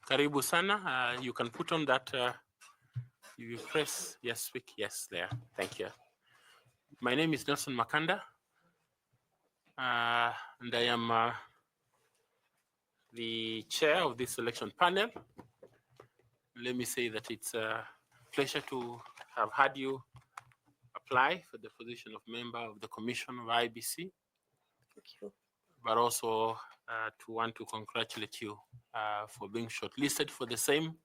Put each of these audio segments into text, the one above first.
Karibu sana. You can put on that, you press, yes, speak, yes, there. Thank you. My name is Nelson Makanda, and I am the chair of this selection panel. Let me say that it's a pleasure to have had you apply for the position of member of the Commission of IEBC. Thank you. But also to want to congratulate you for being shortlisted for the same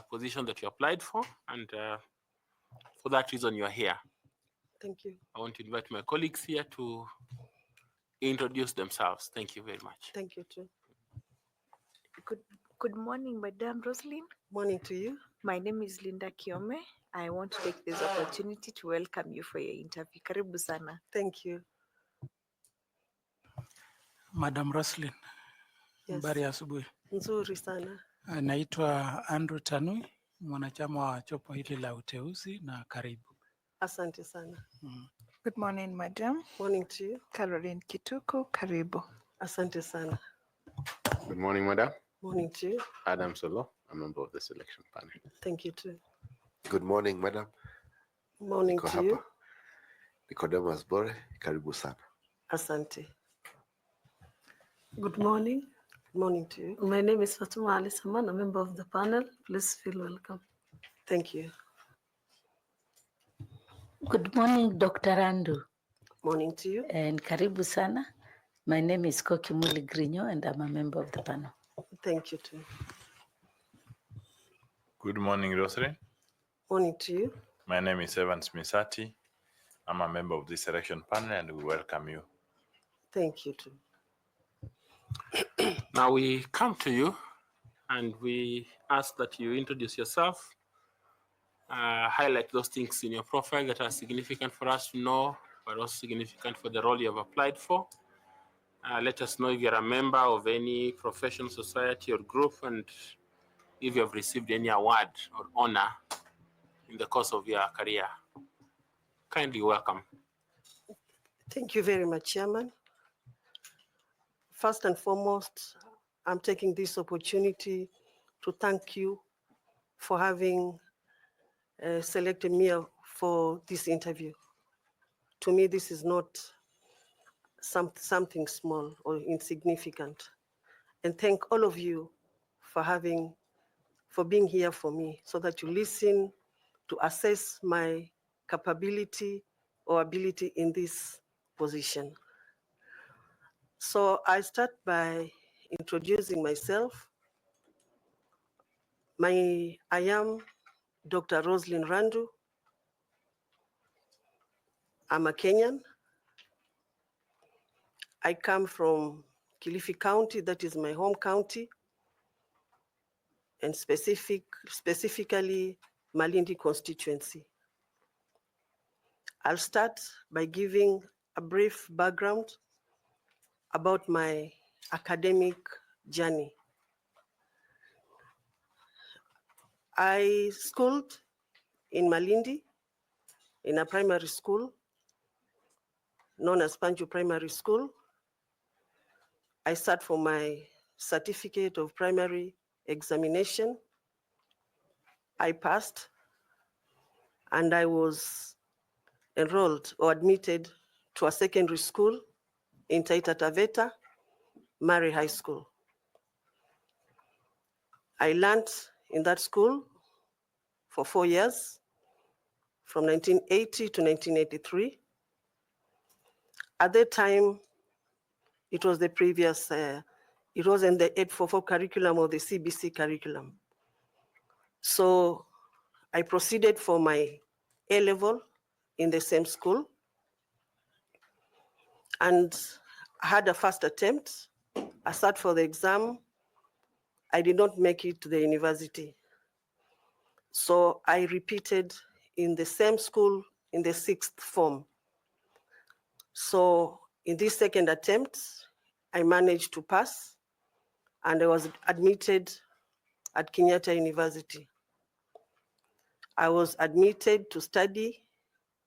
position that you applied for, and for that reason you are here. Thank you. I want to invite my colleagues here to introduce themselves. Thank you very much. Thank you too. Good morning, Madam Roslyn. Morning to you. My name is Linda Kiome. I want to take this opportunity to welcome you for your interview. Karibu sana. Thank you. Madam Roslyn, Yes. habari ya asubuhi. Nzuri sana. Naitwa Andrew Tanui, mwanachama wa jopo hili la uteuzi, na karibu. Asante sana. Good morning, Madam. Morning to you. Caroline Kituku, karibu. Asante sana. Good morning, Madam. Morning to you. Adam Solo, a member of the selection panel. Thank you too. Good morning, Madam. Morning Niko to you. hapa. Nicodemus Bore, karibu sana. Asante. Good morning. Good morning to you. My name is Fatuma Ali Saman, a member of the panel. Please feel welcome. Thank you. Good morning, Dr. Andu. Morning to you. And karibu sana. My name is 𝐒𝐢𝐝𝐢, and I'm a member of the panel. Thank you too. Good morning, Roslyn. Morning to you. My name is Evans Misati. I'm a member of this selection panel, and we welcome you. Thank you too. Now we come to you and we ask that you introduce yourself, highlight those things in your profile that are significant for us to know, but also significant for the role you have applied for. Let us know if you're a member of any professional society or group, and if you have received any award or honor in the course of your career. Kindly welcome. Thank you very much, Chairman. First and foremost, I'm taking this opportunity to thank you for having selected me for this interview. To me, this is not something small or insignificant. And thank all of you for being here for me, so that you listen to assess my capability or ability in this position. So I start by introducing myself. I am Dr. Roslyn Randu. I'm a Kenyan. I come from Kilifi County, that is my home county, and specifically Malindi constituency. I'll start by giving a brief background about my academic journey. I schooled in Malindi in a primary school known as Panju Primary School. I sat for my certificate of primary examination. I passed, and I was enrolled or admitted to a secondary school in Taita Taveta, Mari High School. I learned in that school for 4 years, from 1980 to 1983. At that time, it was the previous, it wasn't the 844 curriculum or the CBC curriculum. So I proceeded for my A-level in the same school, and I had a first attempt. I sat for the exam. I did not make it to the university. So I repeated in the same school in the 6th form. So in this second attempt, I managed to pass, and I was admitted at Kenyatta University. I was admitted to study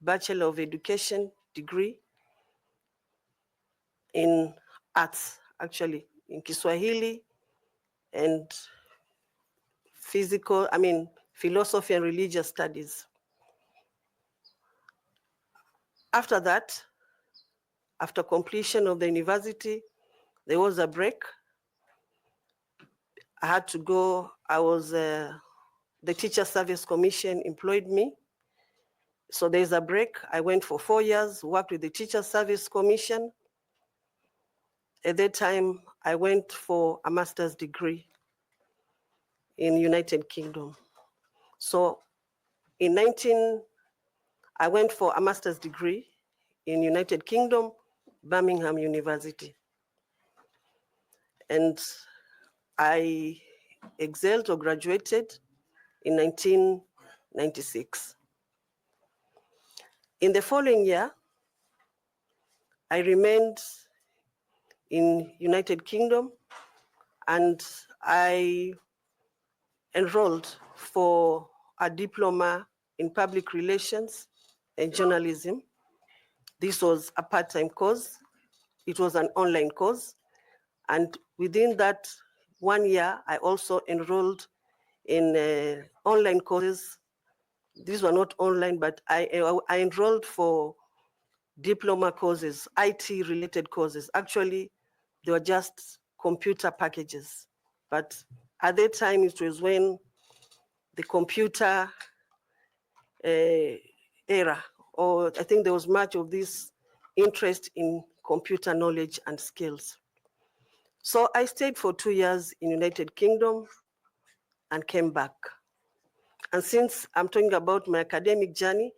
Bachelor of Education degree in arts, actually, in Kiswahili and philosophy and religious studies. After that, after completion of the university, there was a break. I had to go. The Teacher Service Commission employed me. So there's a break. I went for 4 years, worked with the Teacher Service Commission. At that time, I went for a master's degree in United Kingdom. So I went for a master's degree in United Kingdom, Birmingham University. And I excelled or graduated in 1996. In the following year, I remained in United Kingdom and I enrolled for a diploma in public relations and journalism. This was a part-time course. It was an online course. And within that 1 year, I also enrolled in online courses. These were not online, but I enrolled for diploma courses, IT-related courses. Actually, they were just computer packages. But at that time, it was when the computer era, or I think there was much of this interest in computer knowledge and skills. So I stayed for 2 years in United Kingdom and came back. And since I'm talking about my academic journey,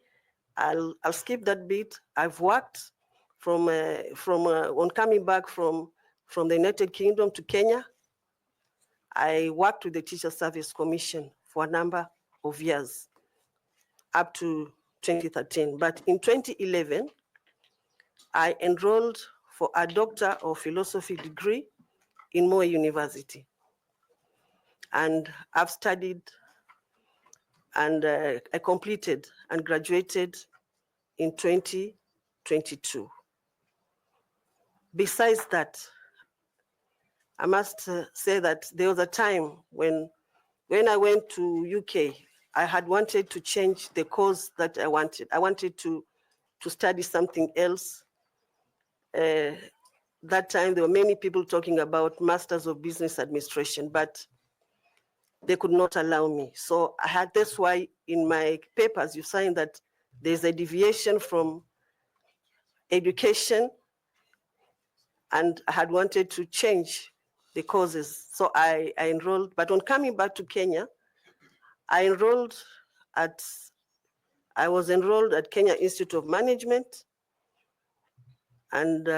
I'll skip that bit. I've worked on coming back from the United Kingdom to Kenya. I worked with the Teacher Service Commission for a number of years, up to 2013. But in 2011, I enrolled for a Doctor of Philosophy degree in Moi University. And I've studied and I completed and graduated in 2022. Besides that, I must say that there was a time when I went to UK, I had wanted to change the course that I wanted. I wanted to study something else. That time, there were many people talking about Masters of Business Administration, but they could not allow me. So that's why in my papers, you sign that there's a deviation from education, and I had wanted to change the courses. So I enrolled, but on coming back to Kenya, I was enrolled at Kenya Institute of Management and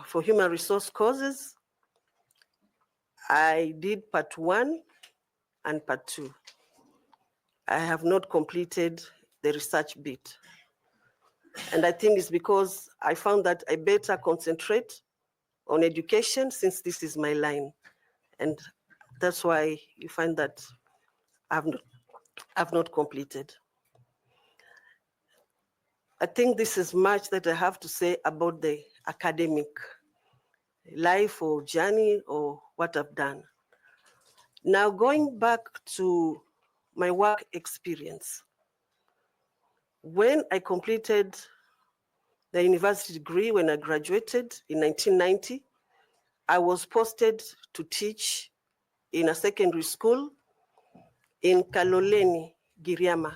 for human resource courses. I did part 1 and part 2. I have not completed the research bit. And I think it's because I found that I better concentrate on education since this is my line. And that's why you find that I've not completed. I think this is much that I have to say about the academic life or journey or what I've done. Now, going back to my work experience, when I completed the university degree, when I graduated in 1990, I was posted to teach in a secondary school in Kaloleni, Giriama,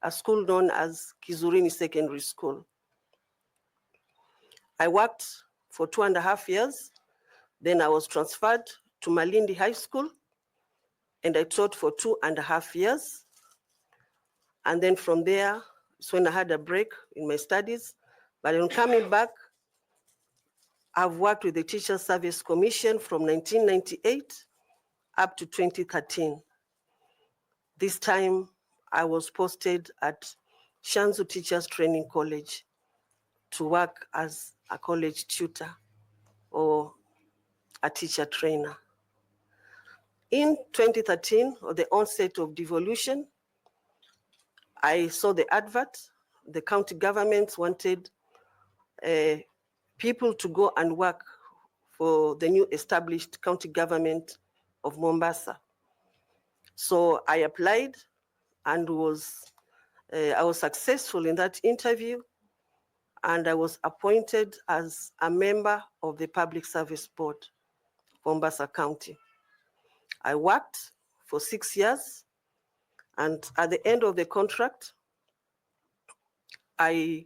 a school known as Kizurini Secondary School. I worked for 2.5 years. Then I was transferred to Malindi High School, and I taught for 2.5 years. And then from there, it's when I had a break in my studies. But on coming back, I've worked with the Teacher Service Commission from 1998 up to 2013. This time, I was posted at Shanzu Teachers Training College to work as a college tutor or a teacher trainer. In 2013, or the onset of devolution, I saw the advert. The county governments wanted people to go and work for the new established county government of Mombasa. So I applied and I was successful in that interview, and I was appointed as a member of the Public Service Board, Mombasa County. I worked for 6 years, and at the end of the contract, I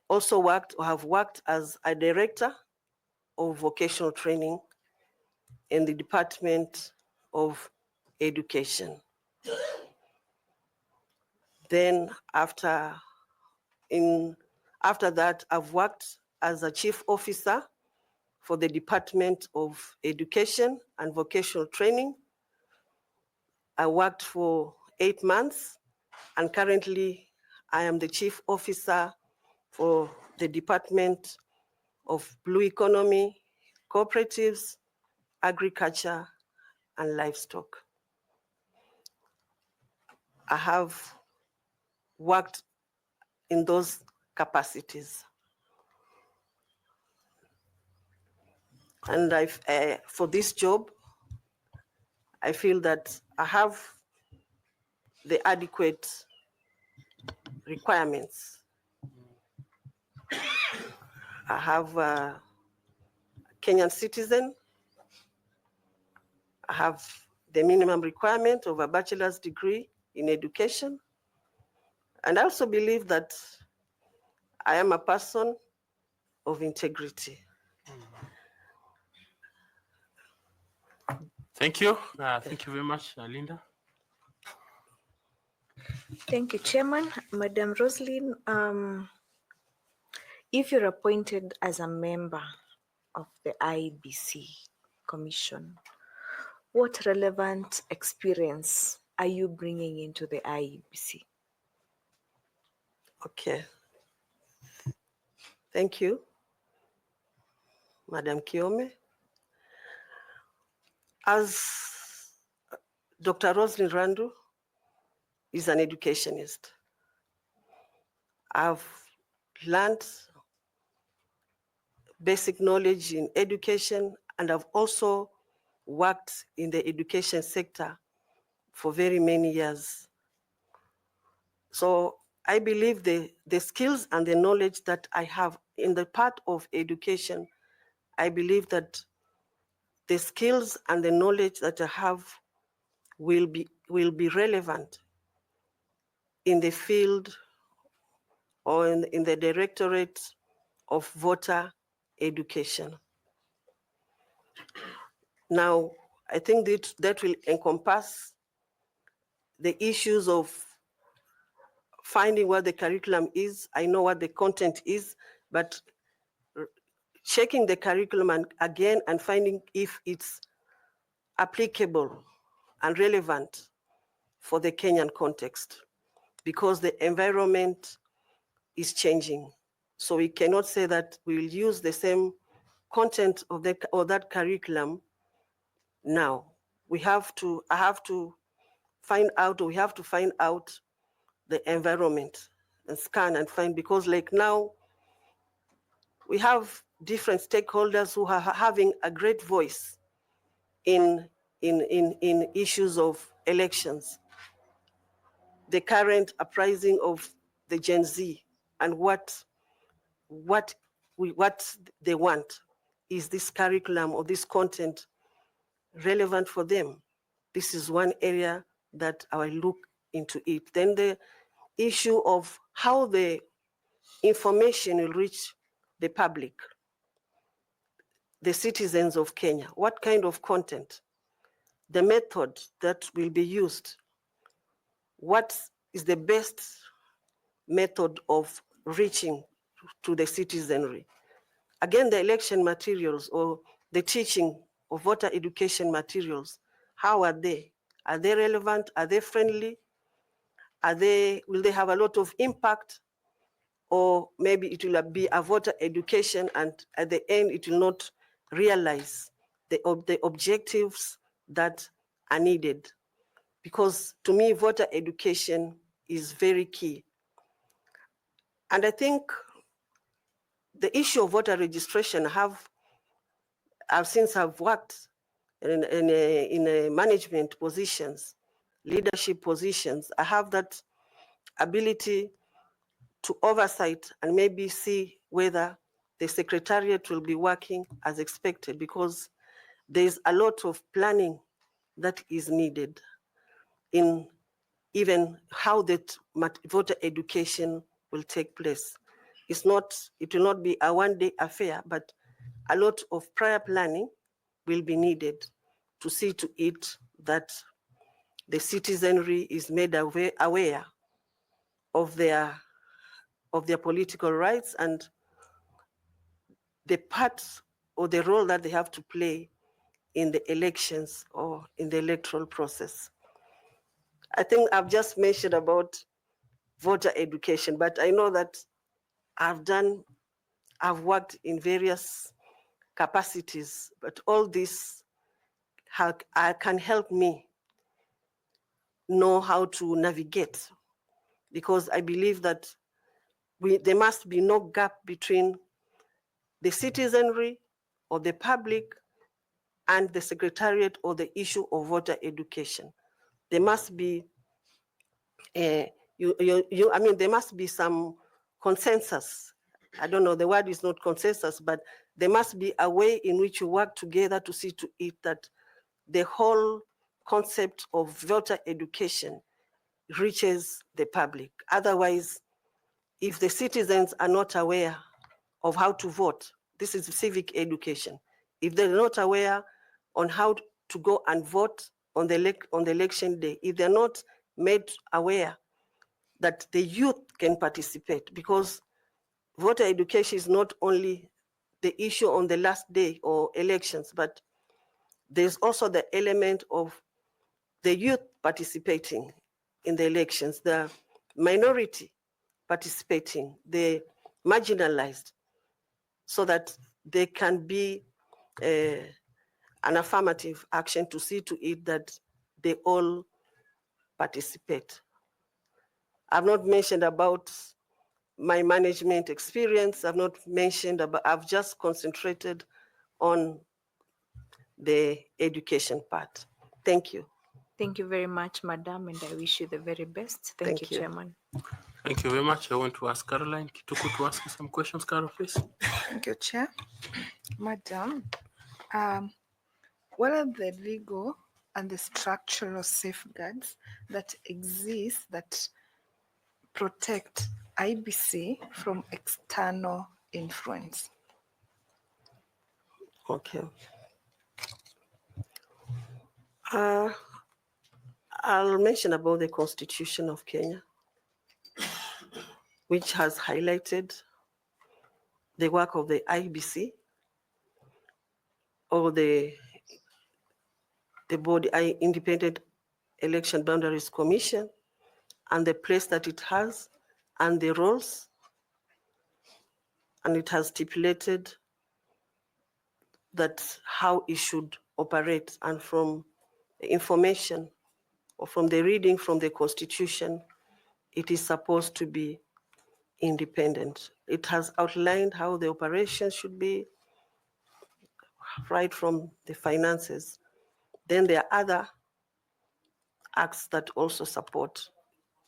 also have worked as a director of vocational training in the Department of Education. Then after that, I've worked as a chief officer for the Department of Education and Vocational Training. I worked for 8 months, and currently I am the chief officer for the Department of Blue Economy, Cooperatives, Agriculture, and Livestock. I have worked in those capacities. And for this job, I feel that I have the adequate requirements. I have a Kenyan citizen. I have the minimum requirement of a bachelor's degree in education. And I also believe that I am a person of integrity. Thank you. Thank you very much, Linda. Thank you, Chairman. Madam Roslyn, if you're appointed as a member of the IEBC Commission, what relevant experience are you bringing into the IEBC? Okay. Thank you, Madam Kiome. As Dr. Roslyn Randu is an educationist, I've learned basic knowledge in education, and I've also worked in the education sector for very many years. So I believe the skills and the knowledge that I have in the part of education, I believe that the skills and the knowledge that I have will be relevant in the field or in the Directorate of Voter Education. Now, I think that will encompass the issues of finding what the curriculum is. I know what the content is, but checking the curriculum again and finding if it's applicable and relevant for the Kenyan context, because the environment is changing. So we cannot say that we'll use the same content of that curriculum now. I have to find out the environment and scan and find, because like now, we have different stakeholders who are having a great voice in issues of elections. The current uprising of the Gen Z and what they want. Is this curriculum or this content relevant for them? This is one area that I will look into it. Then the issue of how the information will reach the public, the citizens of Kenya. What kind of content? The method that will be used. What is the best method of reaching to the citizenry? Again, the election materials or the teaching of voter education materials, how are they? Are they relevant? Are they friendly? Will they have a lot of impact? Or maybe it will be a voter education and at the end it will not realize the objectives that are needed. Because to me, voter education is very key. And I think the issue of voter registration, since I've worked in management positions, leadership positions. I have that ability to oversight and maybe see whether the secretariat will be working as expected, because there's a lot of planning that is needed in even how that voter education will take place. It will not be a one-day affair, but a lot of prior planning will be needed to see to it that the citizenry is made aware of their political rights and the part or the role that they have to play in the elections or in the electoral process. I think I've just mentioned about voter education, but I know that I've worked in various capacities, but all this can help me know how to navigate, because I believe that there must be no gap between the citizenry or the public and the secretariat or the issue of voter education. There must be there must be some consensus. I don't know, the word is not consensus, but there must be a way in which you work together to see to it that the whole concept of voter education reaches the public. Otherwise, if the citizens are not aware of how to vote, this is civic education. If they're not aware on how to go and vote on the election day, if they're not made aware that the youth can participate, because voter education is not only the issue on the last day or elections, but there's also the element of the youth participating in the elections, the minority participating, the marginalized, so that there can be an affirmative action to see to it that they all participate. I've not mentioned about my management experience. I've not mentioned about, I've just concentrated on the education part. Thank you. Thank you very much, Madam, and I wish you the very best. Thank you, Chairman. Thank you very much. I want to ask Caroline Kituku to ask you some questions. Carol, please. Thank you, Chair. Madam, what are the legal and the structural safeguards that exist that protect IBC from external influence? Okay. I'll mention about the Constitution of Kenya, which has highlighted the work of the IEBC or the body Independent Election Boundaries Commission, and the place that it has and the roles, and it has stipulated that how it should operate. And from the information or from the reading from the Constitution, it is supposed to be independent. It has outlined how the operation should be, right from the finances. Then there are other acts that also support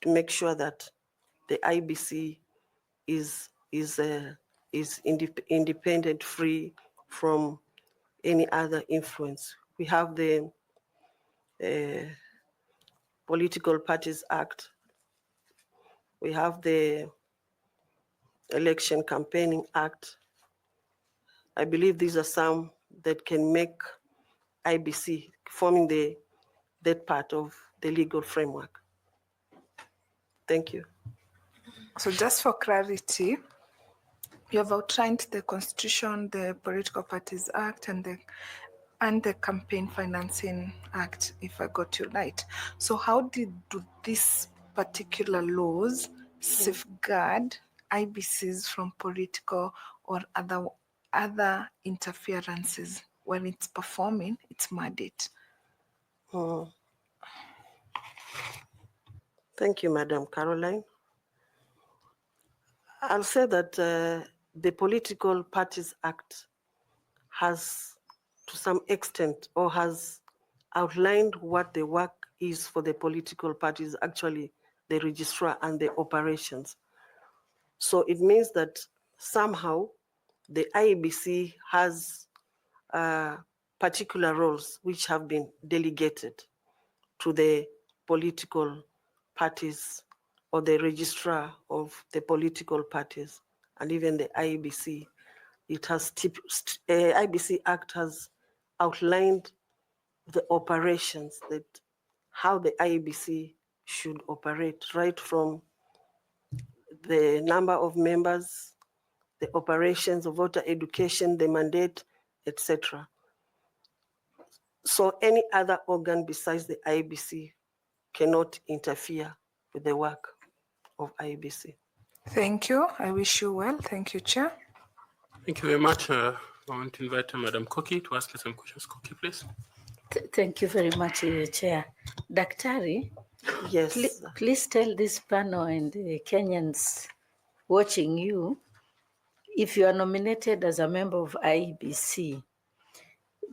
to make sure that the IBC is independent, free from any other influence. We have the Political Parties Act. We have the Election Campaigning Act. I believe these are some that can make IBC forming that part of the legal framework. Thank you. So just for clarity, you have outlined the Constitution, the Political Parties Act, and the Campaign Financing Act, if I got you right. So how do these particular laws safeguard IBCs from political or other interferences when it's performing its mandate? Thank you, Madam Caroline. I'll say that the Political Parties Act has to some extent or has outlined what the work is for the political parties, actually the registrar and the operations. So it means that somehow the IEBC has particular roles which have been delegated to the political parties or the registrar of the political parties, and even the IEBC. It has IEBC Act has outlined the operations, that how the IEBC should operate, right from the number of members, the operations of voter education, the mandate, etc. So any other organ besides the IEBC cannot interfere with the work of IEBC. Thank you. I wish you well. Thank you, Chair. Thank you very much. I want to invite Madam Koki to ask you some questions. Koki, please. Thank you very much, Chair. Daktari, Yes. please tell this panel and the Kenyans watching you, if you are nominated as a member of IEBC,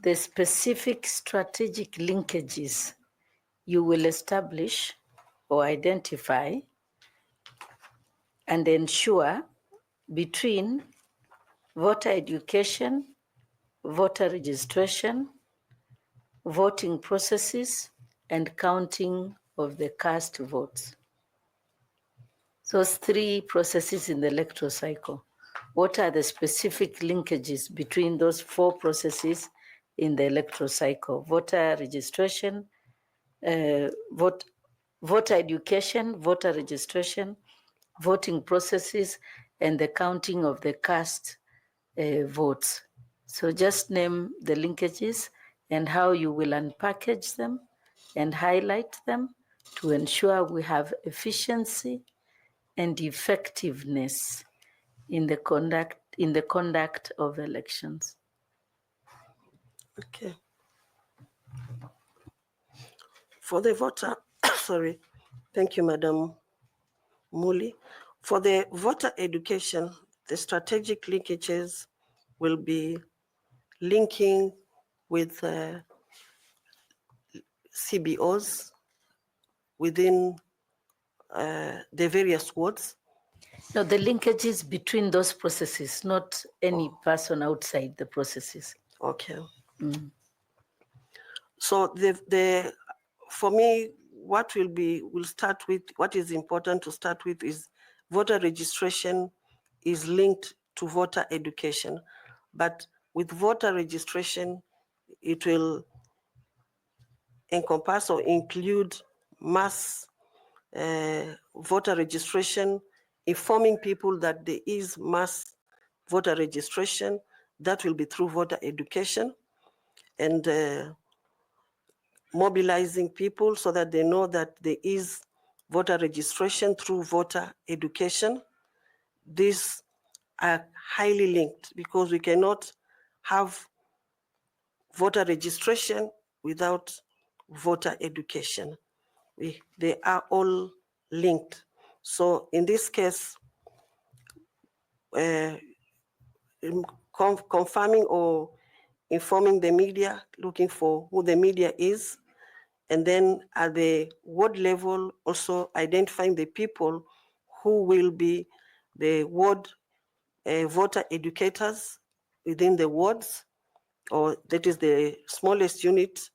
the specific strategic linkages you will establish or identify and ensure between voter education, voter registration, voting processes, and counting of the cast votes. Those three processes in the electoral cycle. What are the specific linkages between those four processes in the electoral cycle? Voter registration, voter education, voter registration, voting processes, and the counting of the cast votes. So just name the linkages and how you will unpackage them and highlight them to ensure we have efficiency and effectiveness in the conduct of elections. Okay. For the voter, sorry, thank you, Madam Muli. For the voter education, the strategic linkages will be linking with CBOs within the various wards. No, the linkages between those processes, not any person outside the processes. Okay. Mm. So for me, what we'll start with, what is important to start with is voter registration is linked to voter education. But with voter registration, it will encompass or include mass voter registration, informing people that there is mass voter registration. That will be through voter education, and mobilizing people so that they know that there is voter registration through voter education. These are highly linked because we cannot have voter registration without voter education. They are all linked. So in this case, confirming or informing the media, looking for who the media is, and then at the ward level, also identifying the people who will be the ward voter educators within the wards, or that is the smallest unit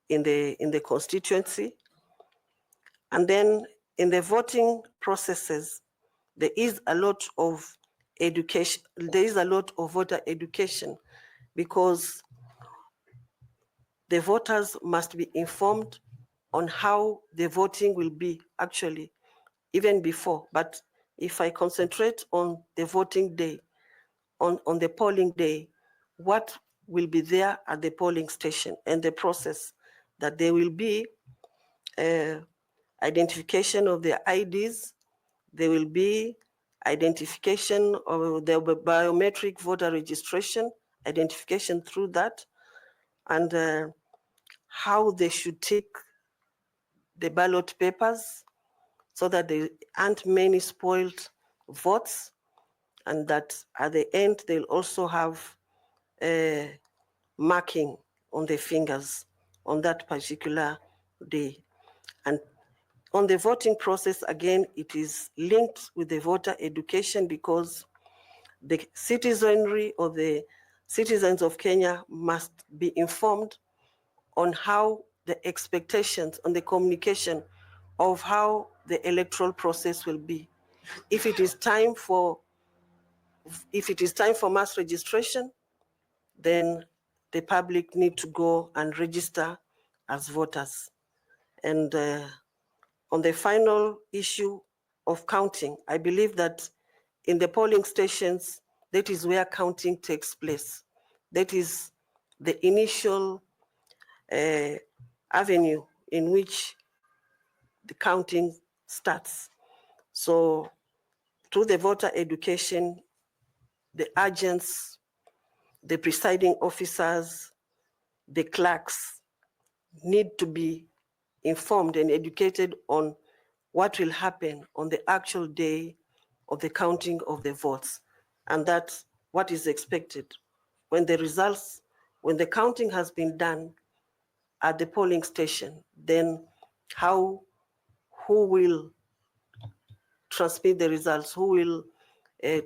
in the constituency. And then in the voting processes, there is a lot of education, there is a lot of voter education, because the voters must be informed on how the voting will be actually, even before. But if I concentrate on the voting day, on the polling day, what will be there at the polling station and the process, that there will be identification of their IDs, there will be identification of the biometric voter registration, identification through that, and how they should take the ballot papers so that there aren't many spoiled votes, and that at the end they'll also have marking on the fingers on that particular day. And on the voting process, again, it is linked with the voter education because the citizenry or the citizens of Kenya must be informed on how the expectations, on the communication of how the electoral process will be. If it is time for mass registration, then the public need to go and register as voters. And on the final issue of counting, I believe that in the polling stations, that is where counting takes place. That is the initial avenue in which the counting starts. So through the voter education, the agents, the presiding officers, the clerks need to be informed and educated on what will happen on the actual day of the counting of the votes. And that's what is expected. When the counting has been done at the polling station, then who will transmit the results, who will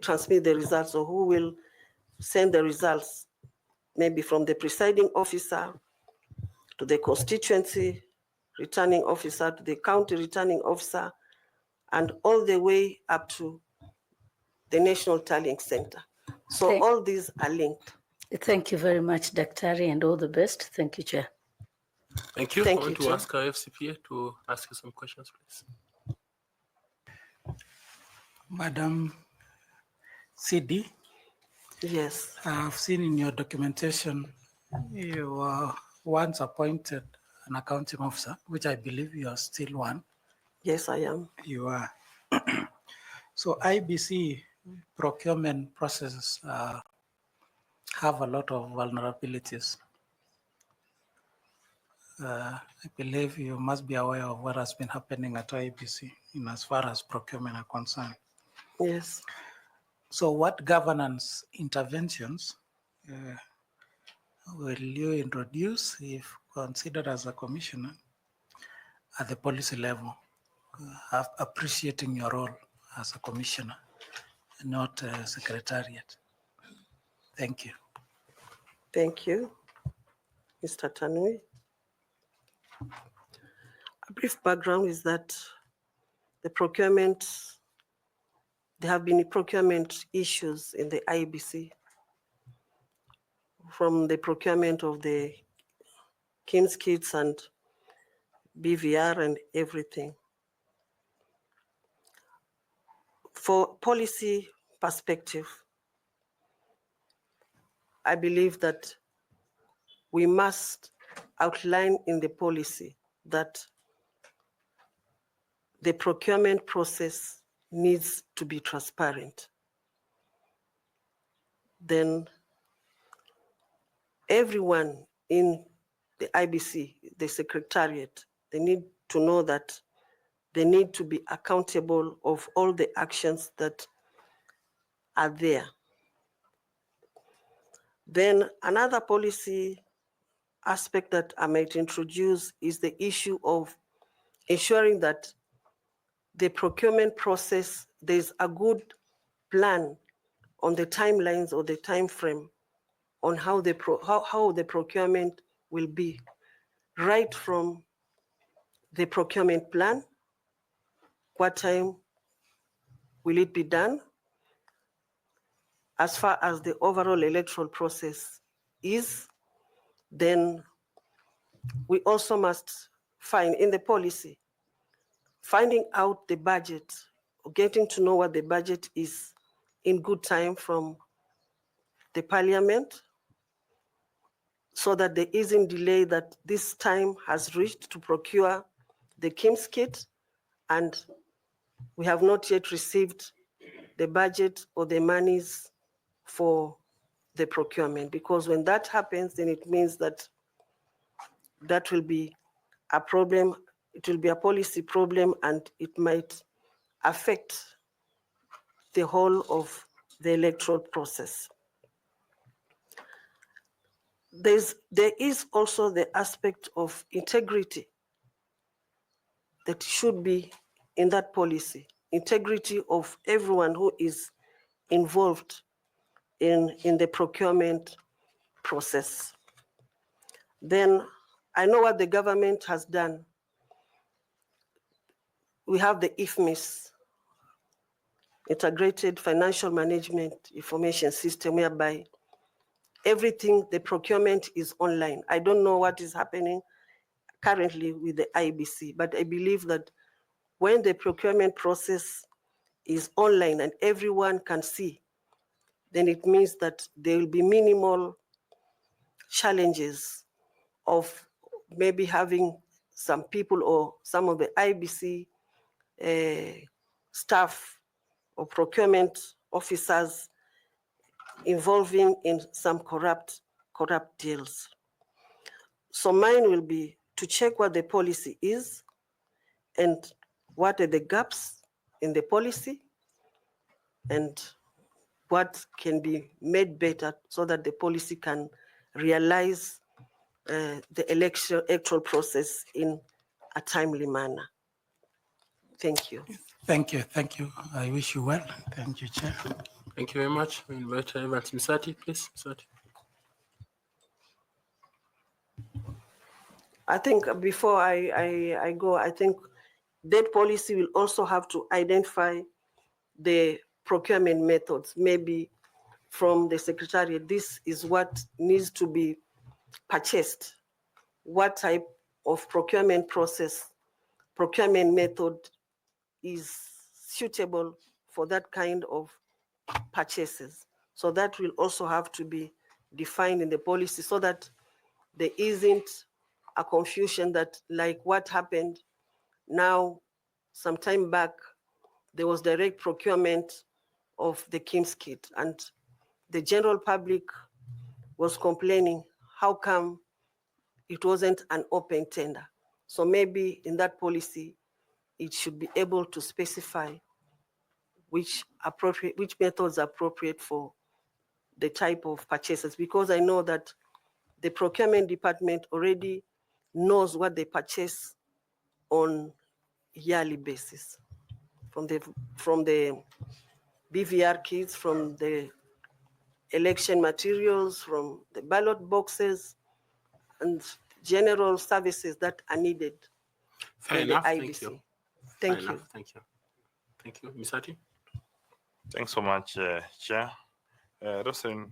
transmit the results, or who will send the results, maybe from the presiding officer to the constituency returning officer to the county returning officer, and all the way up to the National Tallying Center. So all these are linked. Thank you very much, Daktari, and all the best. Thank you, Chair. Thank you. Thank I want you, to Chair. ask our FCPA to ask you some questions, please. Madam CD, Yes. I've seen in your documentation you were once appointed an accounting officer, which I believe you are still one. Yes, I am. You are. So IBC procurement processes have a lot of vulnerabilities. I believe you must be aware of what has been happening at IEBC in as far as procurement are concerned. Yes. So what governance interventions will you introduce if considered as a commissioner at the policy level, appreciating your role as a commissioner, not a secretariat? Thank you. Thank you, Mr. Tanui. A brief background is that there have been procurement issues in the IEBC, from the procurement of the 𝐑𝐴𝐧𝐝 kits and BVR and everything. For policy perspective, I believe that we must outline in the policy that the procurement process needs to be transparent. Then everyone in the IBC, the secretariat, they need to know that they need to be accountable of all the actions that are there. Then another policy aspect that I might introduce is the issue of ensuring that the procurement process, there's a good plan on the timelines or the time frame on how the procurement will be, right from the procurement plan, what time will it be done, as far as the overall electoral process is. Then we also must find in the policy, finding out the budget, getting to know what the budget is in good time from the parliament, so that there isn't delay, that this time has reached to procure the 𝐒𝐲𝐽 kit, and we have not yet received the budget or the monies for the procurement. Because when that happens, then it means that that will be a problem. It will be a policy problem, and it might affect the whole of the electoral process. there is also the aspect of integrity that should be in that policy, integrity of everyone who is involved in the procurement process. Then I know what the government has done. We have the IFMIS, Integrated Financial Management Information System, whereby everything, the procurement is online. I don't know what is happening currently with the IEBC, but I believe that when the procurement process is online and everyone can see, then it means that there will be minimal challenges of maybe having some people or some of the IEBC staff or procurement officers involving in some corrupt deals. So mine will be to check what the policy is and what are the gaps in the policy and what can be made better so that the policy can realize the electoral process in a timely manner. Thank you. Thank you. I wish you well. Thank you, Chair. Thank you very much. We invite Evans Misati, please. Misati. I think before I go, I think that policy will also have to identify the procurement methods, maybe from the Secretariat. This is what needs to be purchased. What type of procurement process, procurement method is suitable for that kind of purchases. So that will also have to be defined in the policy so that there isn't a confusion that like what happened now, some time back, there was direct procurement of the KIMS kit and the general public was complaining, how come it wasn't an open tender? So maybe in that policy, it should be able to specify which methods are appropriate for the type of purchases, because I know that the procurement department already knows what they purchase on yearly basis from the BVR kits, from the election materials, from the ballot boxes, and general services that are needed. Fair in enough. the IBC. Thank you. Thank you. Thank you. Misati. Thanks so much, Chair. Roslyn,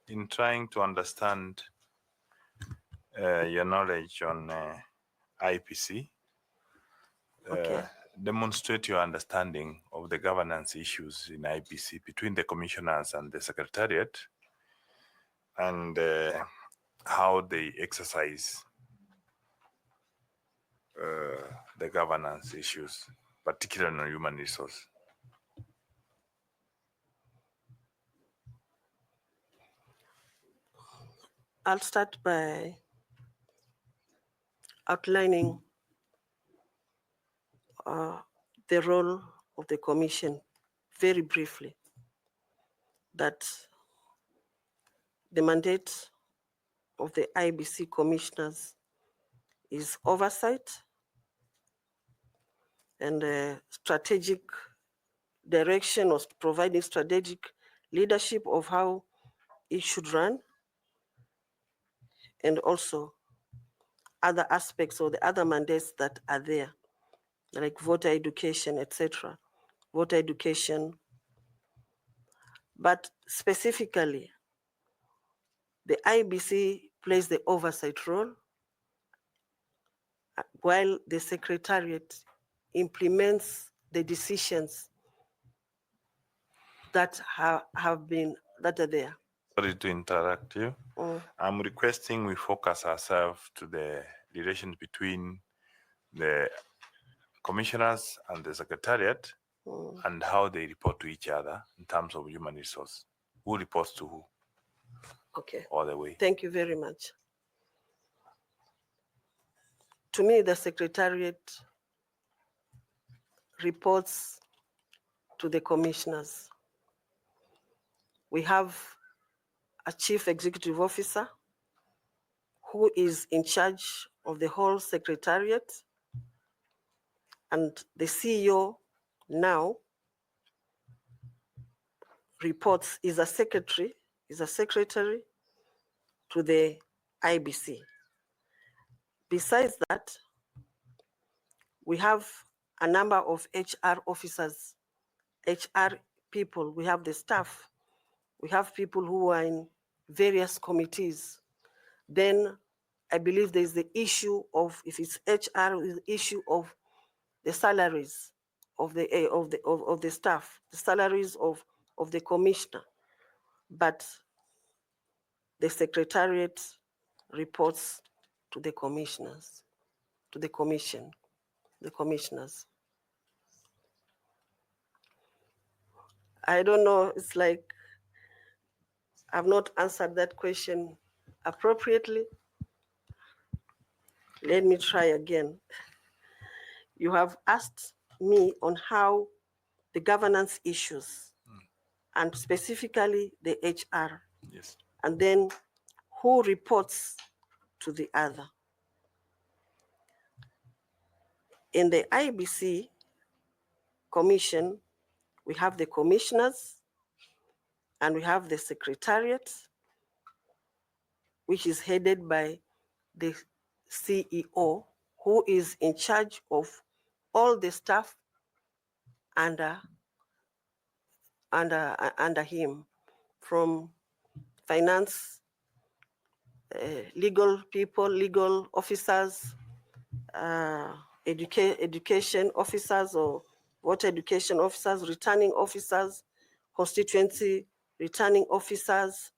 in trying to understand your knowledge on IPC, Okay. demonstrate your understanding of the governance issues in IPC between the commissioners and the Secretariat, and how they exercise the governance issues, particularly on human resource. I'll start by outlining the role of the Commission very briefly. That the mandate of the IBC commissioners is oversight and strategic direction, or providing strategic leadership of how it should run, and also other aspects or the other mandates that are there, like voter education, etc. Voter education. But specifically, the IBC plays the oversight role while the Secretariat implements the decisions that are there. Sorry to interrupt you. I'm requesting we focus ourselves to the relations between the commissioners and the Secretariat and how they report to each other in terms of human resource. Who reports to who? Okay. All the way. Thank you very much. To me, the Secretariat reports to the commissioners. We have a chief executive officer who is in charge of the whole secretariat, and the CEO now reports, is a secretary to the IBC. Besides that, we have a number of HR officers, HR people, we have the staff, we have people who are in various committees. Then I believe there's the issue of, if it's HR, the issue of the salaries of the staff, the salaries of the commissioner. But the secretariat reports to the commissioners, to the commission, the commissioners. I don't know, it's like I've not answered that question appropriately. Let me try again. You have asked me on how the governance issues, and specifically the HR, Yes. and then who reports to the other. In the IBC commission, we have the commissioners and we have the secretariat, which is headed by the CEO, who is in charge of all the staff under him, from finance, legal people, legal officers, education officers or water education officers, returning officers, constituency returning officers,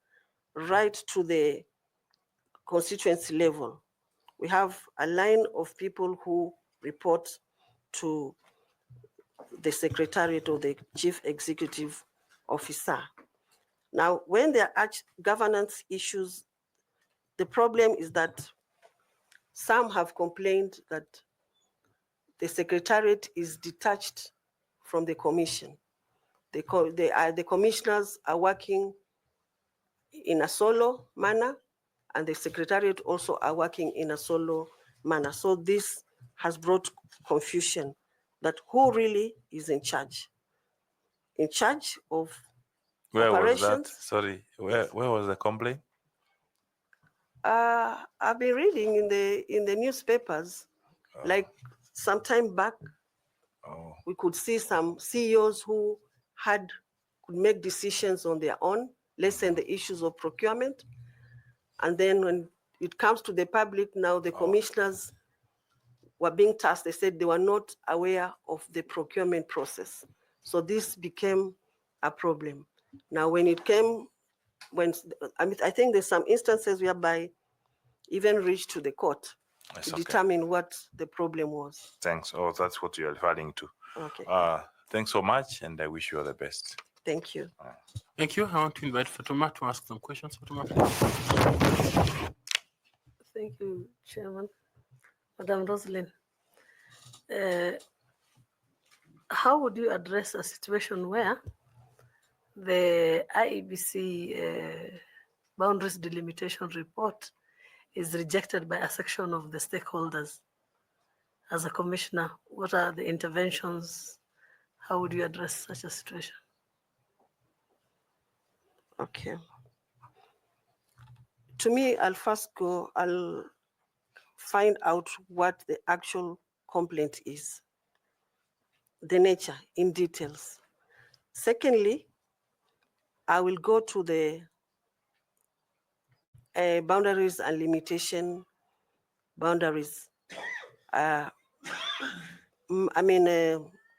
right to the constituency level. We have a line of people who report to the secretariat or the chief executive officer. Now, when there are governance issues, the problem is that some have complained that the secretariat is detached from the commission. The commissioners are working in a solo manner, and the secretariat also are working in a solo manner. So this has brought confusion that who really is in charge? In charge of Where operations? was that? Sorry, where was the complaint? I've been reading in the newspapers, like some time back, we could see some CEOs who could make decisions on their own, lessen the issues of procurement. And then when it comes to the public now, the commissioners were being tasked, they said they were not aware of the procurement process. So this became a problem. Now, when it came, I think there's some instances whereby even reached to the court to determine what the problem was. Thanks. Oh, that's what you're referring to. Okay. Thanks so much, and I wish you all the best. Thank you. Thank you. I want to invite Fatuma to ask some questions. Fatuma, please. Thank you, Chairman. Madam Roslyn, how would you address a situation where the IEBC boundaries delimitation report is rejected by a section of the stakeholders? As a commissioner, what are the interventions? How would you address such a situation? Okay. To me, I'll find out what the actual complaint is, the nature in details. Secondly, I will go to the boundaries and limitation boundaries.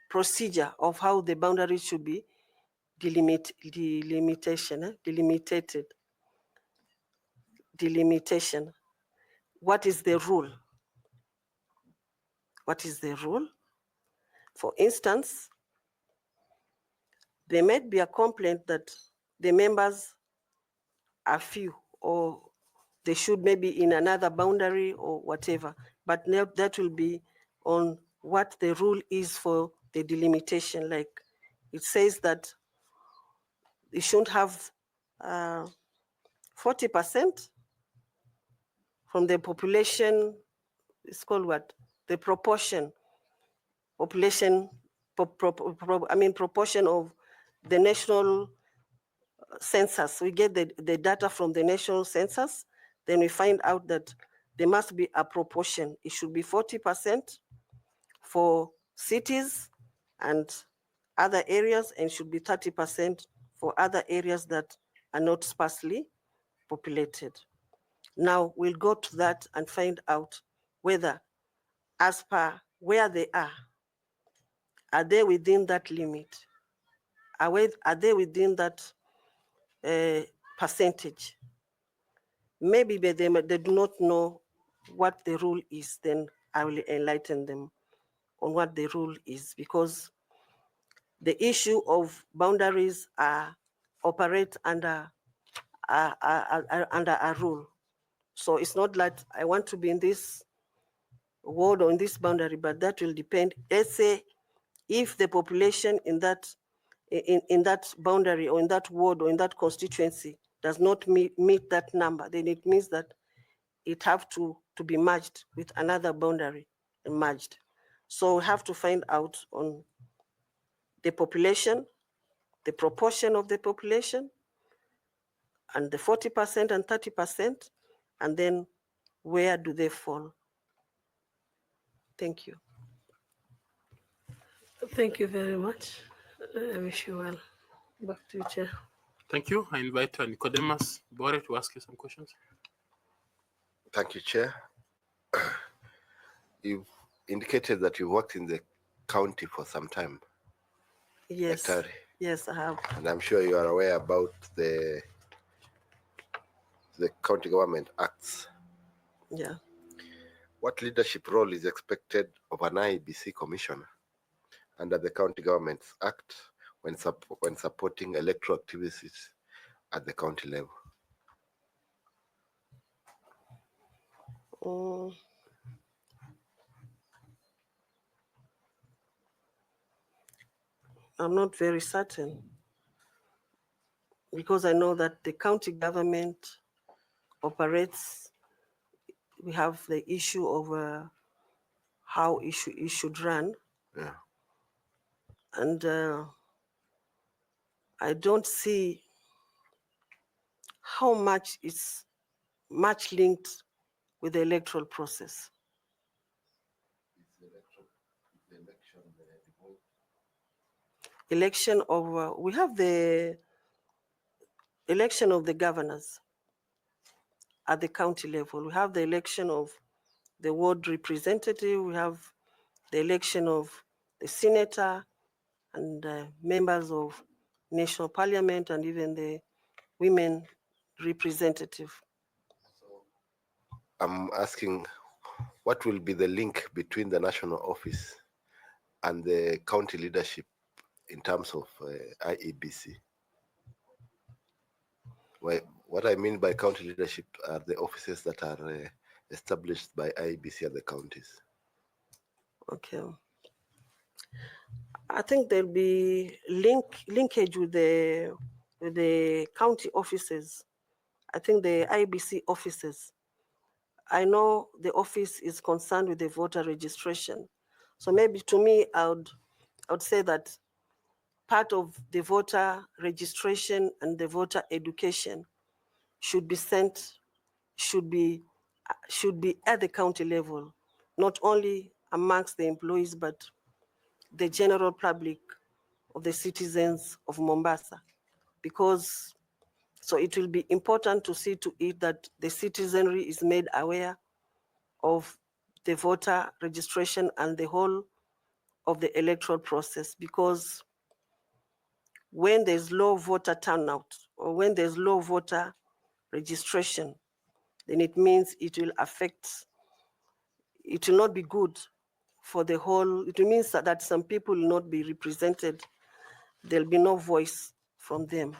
Procedure of how the boundaries should be delimitation. What is the rule? What is the rule? For instance, there might be a complaint that the members are few, or they should maybe in another boundary or whatever, but now that will be on what the rule is for the delimitation. Like it says that you shouldn't have 40% from the population. It's called what? The proportion, population, proportion of the national census. We get the data from the national census, then we find out that there must be a proportion. It should be 40% for cities and other areas, and should be 30% for other areas that are not sparsely populated. Now we'll go to that and find out whether, as per where they are they within that limit? Are they within that percentage? Maybe they do not know what the rule is, then I will enlighten them on what the rule is, because the issue of boundaries operate under a rule. So it's not like I want to be in this ward or in this boundary, but that will depend. Let's say if the population in that boundary or in that ward or in that constituency does not meet that number, then it means that it have to be merged with another boundary and merged. So we have to find out on the population, the proportion of the population, and the 40% and 30%, and then where do they fall? Thank you. Thank you very much. I wish you well. Back to you, Chair. Thank you. I invite Nicodemus Bore to ask you some questions. Thank you, Chair. You've indicated that you worked in the county for some time. Yes. Daktari. Yes, I have. And I'm sure you are aware about the county government acts. Yeah. What leadership role is expected of an IEBC commissioner under the County Governments Act when supporting electoral activities at the county level? I'm not very certain, because I know that the county government operates. We have the issue of how it should run. Yeah. And I don't see how much is linked with the electoral process. Election of, we have the election of the governors at the county level. We have the election of the ward representative. We have the election of the senator and members of national parliament, and even the women representative. I'm asking, what will be the link between the national office and the county leadership in terms of IEBC? What I mean by county leadership are the offices that are established by IEBC at the counties. Okay. I think there'll be linkage with the county offices. I think the IEBC offices. I know the office is concerned with the voter registration. So maybe to me, I would say that part of the voter registration and the voter education should be at the county level, not only amongst the employees, but the general public of the citizens of Mombasa. Because, so it will be important to see to it that the citizenry is made aware of the voter registration and the whole of the electoral process, because when there's low voter turnout or when there's low voter registration, then it means it will not be good for the whole. It means that some people will not be represented. There'll be no voice from them.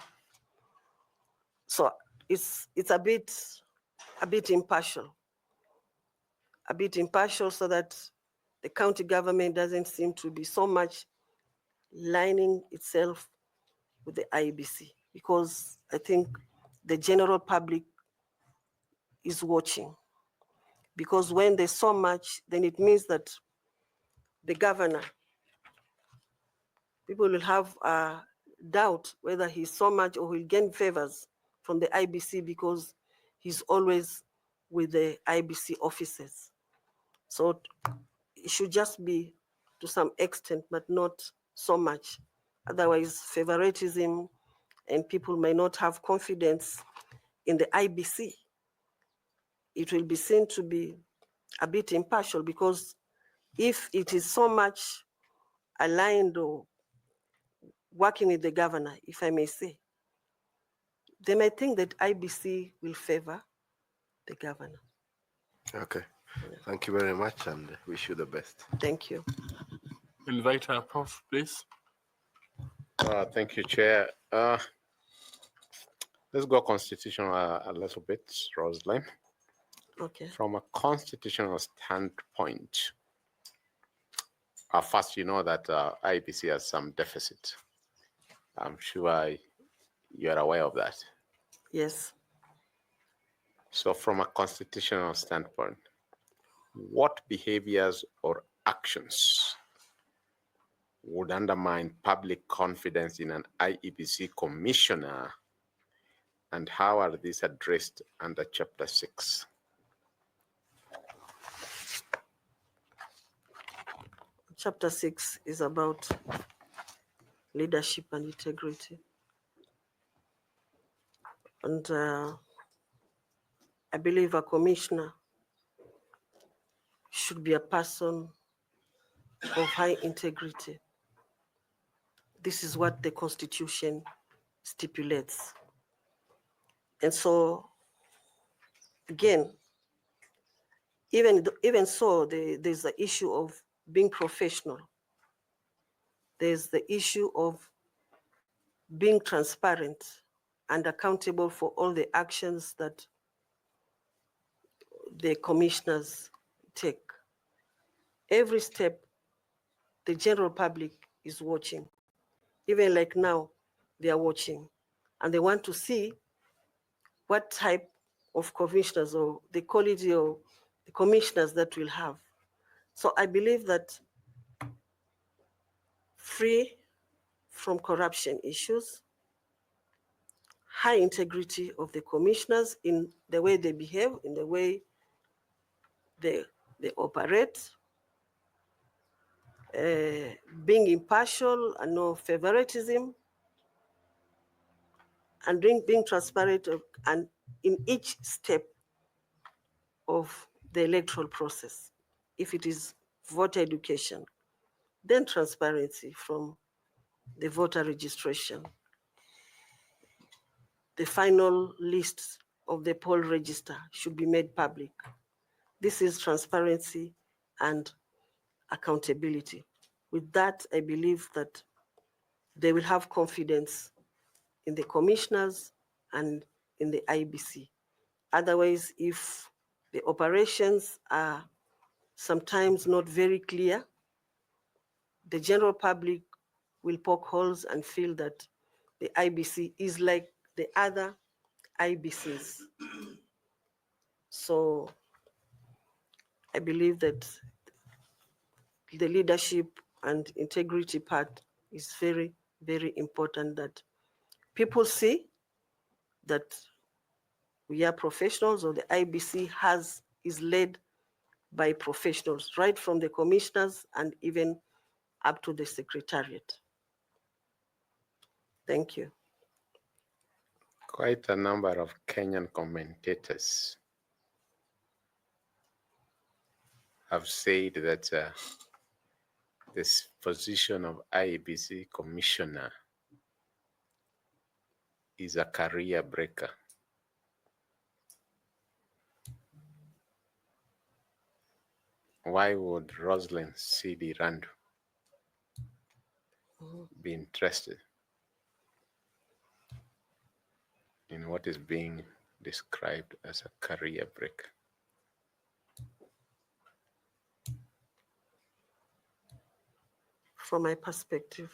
So it's a bit impartial. So that the county government doesn't seem to be so much lining itself with the IEBC, because I think the general public is watching, because when there's so much, then it means that the governor, people will have a doubt whether he's so much or he'll gain favors from the IBC because he's always with the IBC officers. So it should just be to some extent, but not so much. Otherwise, favoritism and people may not have confidence in the IBC. It will be seen to be a bit impartial, because if it is so much aligned or working with the governor, if I may say, they may think that IBC will favor the governor. Okay. Thank you very much, and wish you the best. Thank you. Invite our Prof, please. Thank you, Chair. Let's go constitutional a little bit, Rosalind. Okay. From a constitutional standpoint, first, you know that IEBC has some deficit. I'm sure you're aware of that. Yes. So from a constitutional standpoint, what behaviors or actions would undermine public confidence in an IEBC commissioner, and how are these addressed under Chapter 6? Chapter 6 is about leadership and integrity. And I believe a commissioner should be a person of high integrity. This is what the Constitution stipulates. And so, again, even so, there's the issue of being professional. There's the issue of being transparent and accountable for all the actions that the commissioners take. Every step, the general public is watching. Even like now, they are watching, and they want to see what type of commissioners or the quality of the commissioners that we'll have. So I believe that free from corruption issues, high integrity of the commissioners in the way they behave, in the way they operate, being impartial and no favoritism, and being transparent and in each step of the electoral process. If it is voter education, then transparency from the voter registration. The final list of the poll register should be made public. This is transparency and accountability. With that, I believe that they will have confidence in the commissioners and in the IBC. Otherwise, if the operations are sometimes not very clear, the general public will poke holes and feel that the IBC is like the other IBCs. So I believe that the leadership and integrity part is very, very important, that people see that we are professionals, or the IBC is led by professionals, right from the commissioners and even up to the secretariat. Thank you. Quite a number of Kenyan commentators have said that this position of IEBC commissioner is a career breaker. Why would Rosalind C.D. Randu be interested in what is being described as a career breaker? From my perspective,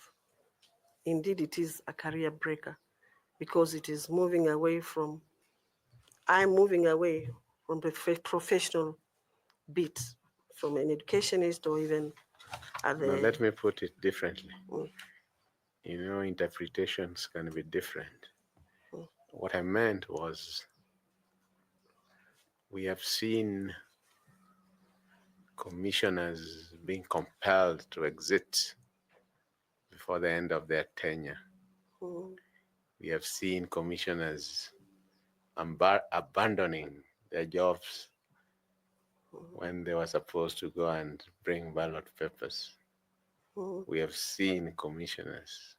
indeed it is a career breaker, because it is moving away from, I'm moving away from the professional bit, from an educationist or even at the... Now, let me put it differently. You know, interpretations can be different. What I meant was, we have seen commissioners being compelled to exit before the end of their tenure. We have seen commissioners abandoning their jobs when they were supposed to go and bring ballot papers. We have seen commissioners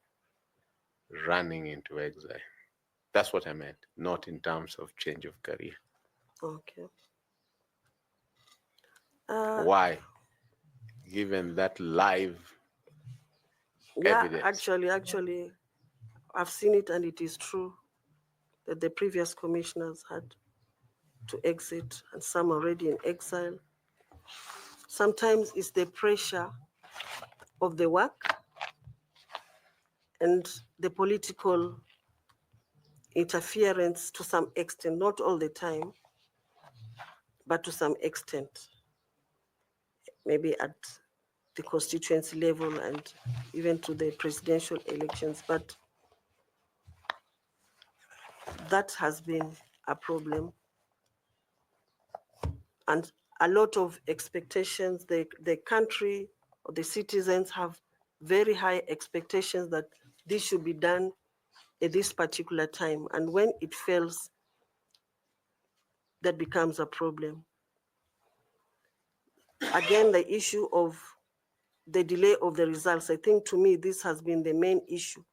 running into exile. That's what I meant, not in terms of change of career. Okay. Why? Given that live evidence. Actually, I've seen it, and it is true that the previous commissioners had to exit, and some already in exile. Sometimes it's the pressure of the work and the political interference to some extent, not all the time, but to some extent, maybe at the constituency level and even to the presidential elections. But that has been a problem. And a lot of expectations, the country or the citizens have very high expectations that this should be done at this particular time. And when it fails, that becomes a problem. Again, the issue of the delay of the results, I think to me, this has been the main issue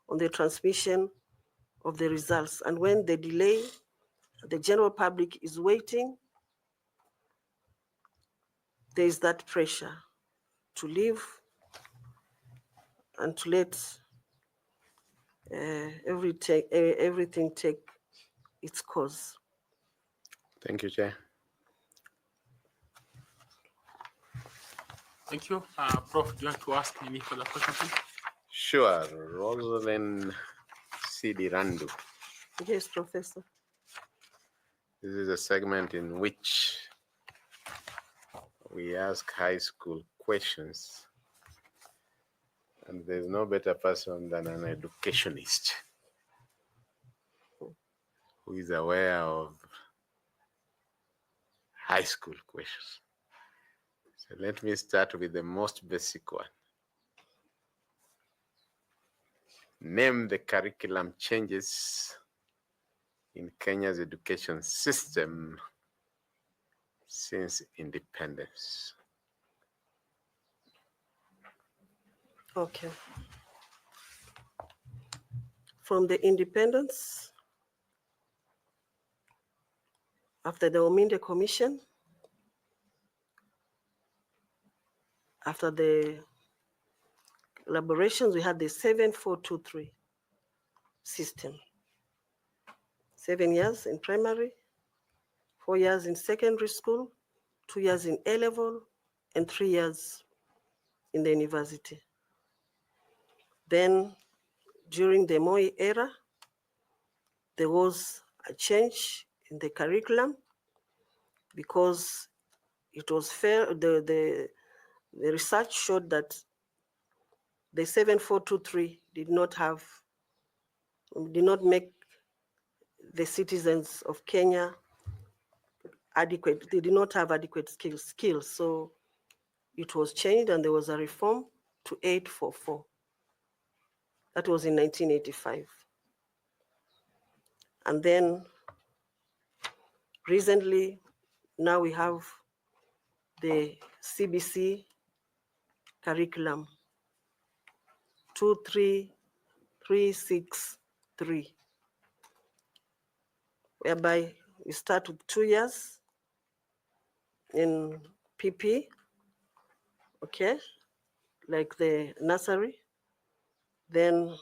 on the transmission of the results. And when the delay, the general public is waiting, there is that pressure to leave and to let everything take its course. Thank you, Chair. Thank you. Prof, do you want to ask any further questions? Sure. Rosalind Randu. Yes, Professor. This is a segment in which we ask high school questions, and there's no better person than an educationist who is aware of high school questions. So let me start with the most basic one. Name the curriculum changes in Kenya's education system since independence. Okay. From the independence, after the Ominde Commission, after the elaborations, we had the 7-4-2-3 system. 7 years in primary, 4 years in secondary school, 2 years in A-level, and 3 years in the university. Then, during the Moi era, there was a change in the curriculum because it was fair. The research showed that the 7-4-2-3 did not make the citizens of Kenya adequate. They did not have adequate skills. So it was changed, and there was a reform to 8-4-4. That was in 1985. And then recently, now we have the CBC curriculum, 2-3-3-6-3, whereby we start with 2 years in PP, okay, like the nursery, then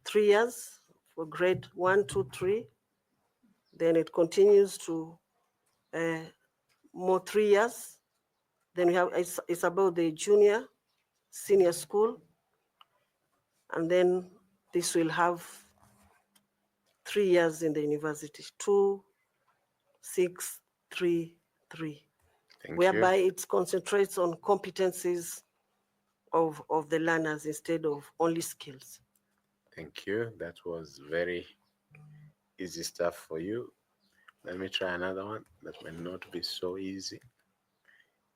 3 years for grade 1, 2, 3, then it continues to more 3 years. Then we have, it's about the junior, senior school, and then this will have 3 years in the university, 2 633, Thank whereby you. it concentrates on competencies of the learners instead of only skills. Thank you. That was very easy stuff for you. Let me try another one that may not be so easy.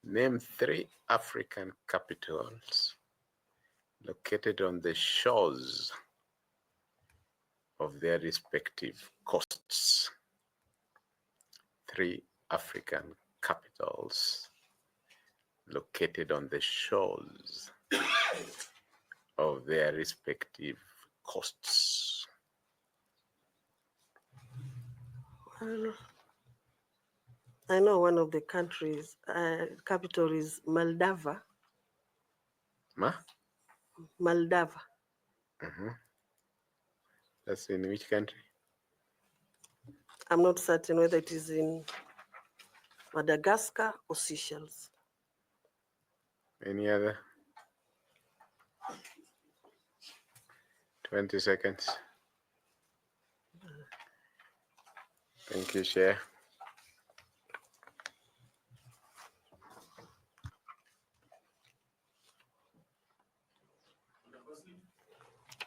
Name 3 African capitals located on the shores of their respective coasts. 3 African capitals located on the shores of their respective coasts. Well, I know one of the countries' capital is Moldova. Moldova. That's in which country? I'm not certain whether it is in Madagascar or Seychelles. Any other? 20 seconds. Thank you, Chair.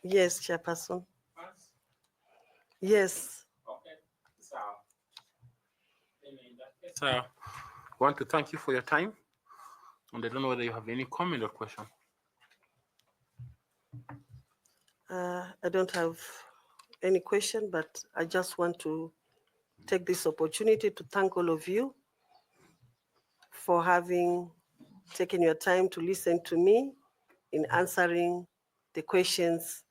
Yes, Chairperson. Yes. Okay. So, I want to thank you for your time. And I don't know whether you have any comment or question. I don't have any question, but I just want to take this opportunity to thank all of you for having taken your time to listen to me in answering the questions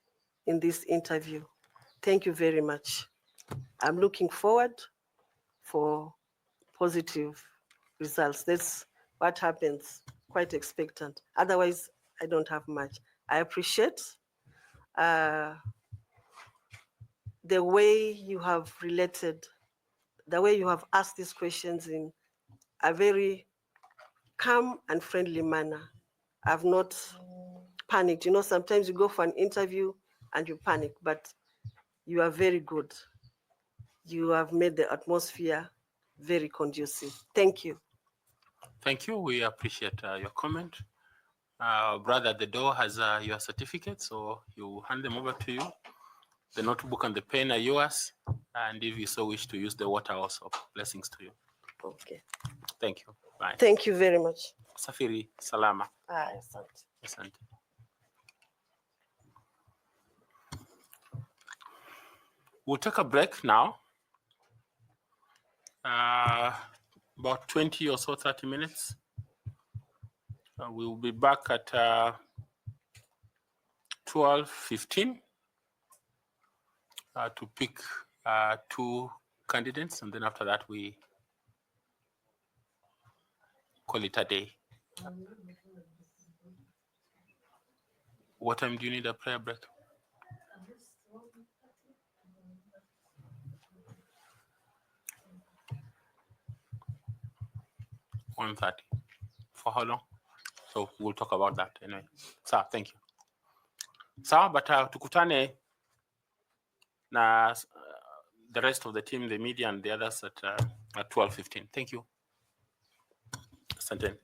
in this interview. Thank you very much. I'm looking forward for positive results. That's what happens, quite expectant. Otherwise, I don't have much. I appreciate the way you have related, the way you have asked these questions in a very calm and friendly manner. I've not panicked. You know, sometimes you go for an interview and you panic, but you are very good. You have made the atmosphere very conducive. Thank you. Thank you. We appreciate your comment. Brother at the door has your certificate, so you hand them over to you. The notebook and the pen are yours. And if you so wish to use the water also, blessings to you. Okay. Thank you. Bye. Thank you very much. Safiri salama. Asante. Asante. We'll take a break now. About 20 or so, 30 minutes. We'll be back at 12:15 to pick 2 candidates, and then after that we call it a day. What time do you need a prayer break? 1:30. For how long? So we'll talk about that anyway. Sawa, thank you. Sawa, but tukutane na the rest of the team, the media and the others at 12:15. Thank you. Asante.